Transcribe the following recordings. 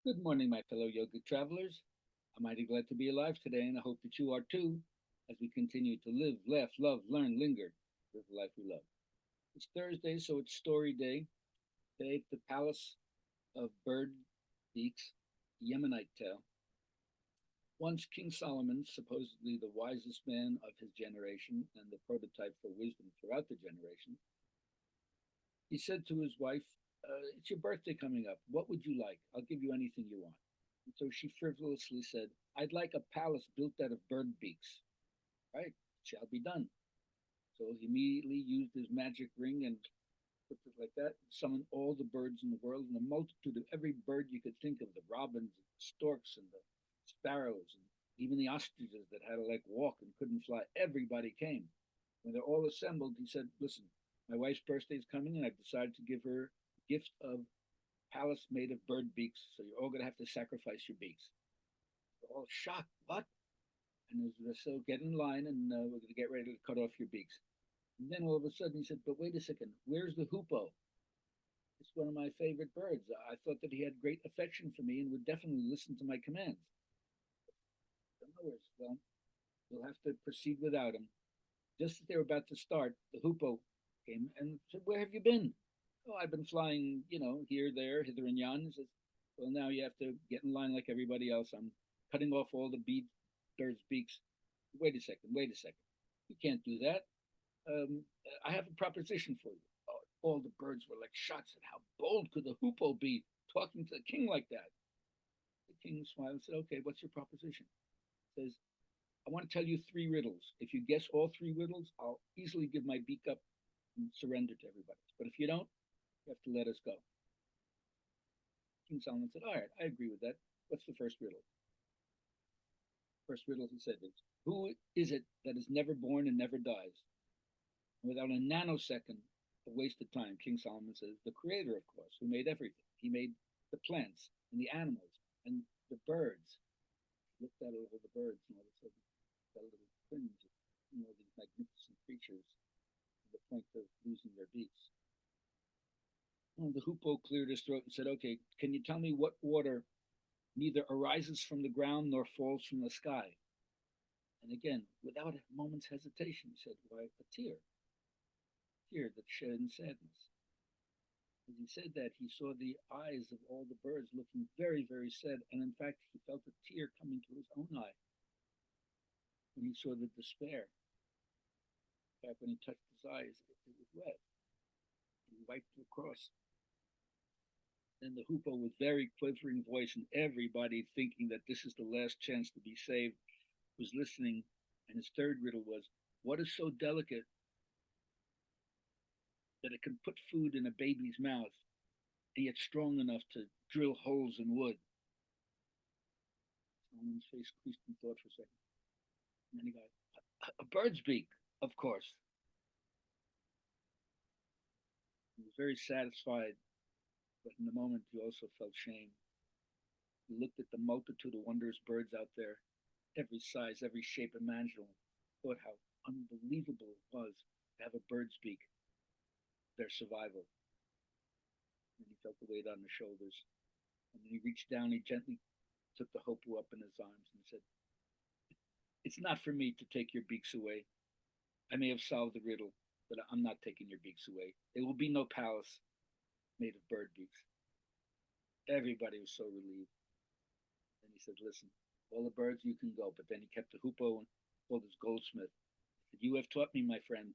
Good morning, my fellow yoga travelers. I'm mighty glad to be alive today, and I hope that you are too, as we continue to live, laugh, love, learn, linger, live the life we love. It's Thursday, so it's story day. Today, at the Palace of Bird Beaks, Yemenite tale. Once King Solomon, supposedly the wisest man of his generation and the prototype for wisdom throughout the generation, he said to his wife, "It's your birthday coming up. What would you like? I'll give you anything you want." And so she frivolously said, "I'd like a palace built out of bird beaks." Right, shall be done. So he immediately used his magic ring and put it like that, summoned all the birds in the world and a multitude of every bird you could think of, the robins, and the storks, and the sparrows, and even the ostriches that had to like walk and couldn't fly. Everybody came. When they're all assembled, he said, "Listen, my wife's birthday is coming, and I've decided to give her a gift of palace made of bird beaks. So you're all going to have to sacrifice your beaks." They're all shocked. What? And as so get in line, and we're going to get ready to cut off your beaks. And then all of a sudden he said, "But wait a second, where's the hoopoe? It's one of my favorite birds. I thought that he had great affection for me and would definitely listen to my commands." Don't know where's well, you'll have to proceed without him. Just as they were about to start, the hoopoe came and said, "Where have you been?" "Oh, I've been flying, here, there, hither and yon." He says, "Well, now you have to get in line like everybody else. I'm cutting off all the birds' beaks." "Wait a second, wait a second. You can't do that. I have a proposition for you." Oh, all the birds were like shots at how bold could the hoopoe be talking to the king like that. The king smiled and said, "Okay, what's your proposition?" He says, "I want to tell you three riddles. If you guess all three riddles, I'll easily give my beak up and surrender to everybody. But if you don't, you have to let us go." King Solomon said, "All right, I agree with that. What's the first riddle?" First riddle, he said, is, "Who is it that is never born and never dies?" And without a nanosecond of wasted time, King Solomon says, "The creator, of course, who made everything. He made the plants and the animals and the birds." He looked at all the birds and all of a sudden got a little cringe at, these magnificent creatures to the point of losing their beaks. And the hoopoe cleared his throat and said, "Okay, can you tell me what water neither arises from the ground nor falls from the sky?" And again, without a moment's hesitation, he said, "Why, a tear that's shed in sadness." As he said that, he saw the eyes of all the birds looking very, very sad, and in fact, he felt a tear coming to his own eye when he saw the despair. In fact, when he touched his eyes, it was wet. He wiped it across. And the hoopoe, with very quivering voice, and everybody thinking that this is the last chance to be saved, was listening. And his third riddle was, "What is so delicate that it can put food in a baby's mouth and yet strong enough to drill holes in wood?" Solomon's face creased in thought for a second. And then he got, "A bird's beak, of course." He was very satisfied, but in the moment he also felt shame. He looked at the multitude of wondrous birds out there, every size, every shape imaginable, thought how unbelievable it was to have a bird's beak, their survival. And he felt the weight on his shoulders. And then he reached down, he gently took the hoopoe up in his arms and said, "It's not for me to take your beaks away. I may have solved the riddle, but I'm not taking your beaks away. There will be no palace made of bird beaks." Everybody was so relieved. And he said, "Listen, all the birds, you can go." But then he kept the hoopoe and called his goldsmith. He said, "You have taught me, my friend.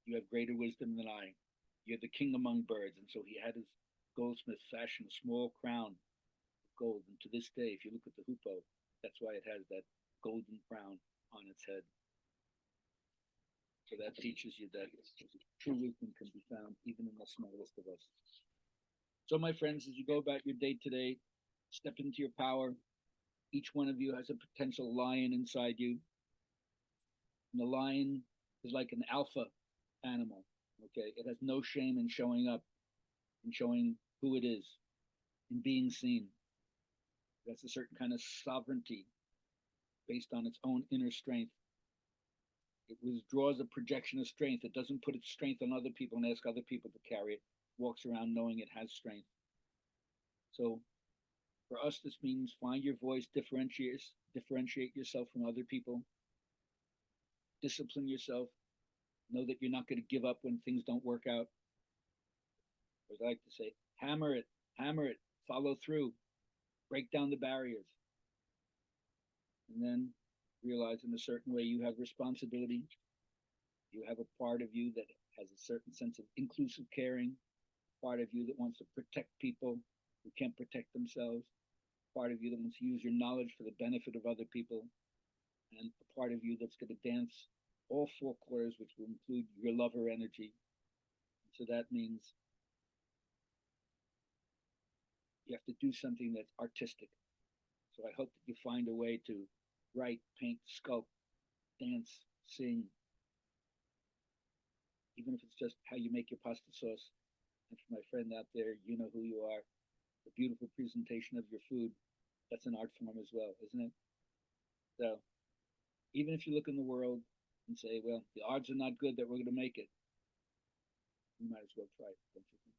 You have greater wisdom than I. You're the king among birds." And so he had his goldsmith fashion a small crown of gold. And to this day, if you look at the hoopoe, that's why it has that golden crown on its head. So that teaches you that true wisdom can be found even in the smallest of us. So, my friends, as you go about your day today, step into your power. Each one of you has a potential lion inside you. And the lion is like an alpha animal. Okay. It has no shame in showing up and showing who it is and being seen. That's a certain kind of sovereignty based on its own inner strength. It withdraws a projection of strength. It doesn't put its strength on other people and ask other people to carry it. It walks around knowing it has strength. So For us, this means find your voice, differentiate yourself from other people, discipline yourself, know that you're not going to give up when things don't work out. As I like to say, hammer it, follow through, break down the barriers, and then realize in a certain way you have responsibility. You have a part of you that has a certain sense of inclusive caring, part of you that wants to protect people who can't protect themselves, part of you that wants to use your knowledge for the benefit of other people, and a part of you that's going to dance all four quarters, which will include your lover energy. So that means you have to do something that's artistic. So I hope that you find a way to write, paint, sculpt, dance, sing, even if it's just how you make your pasta sauce. And for my friend out there, you know who you are. The beautiful presentation of your food, that's an art form as well, isn't it? So even if you look in the world and say, well, the odds are not good that we're going to make it, you might as well try it, don't you think?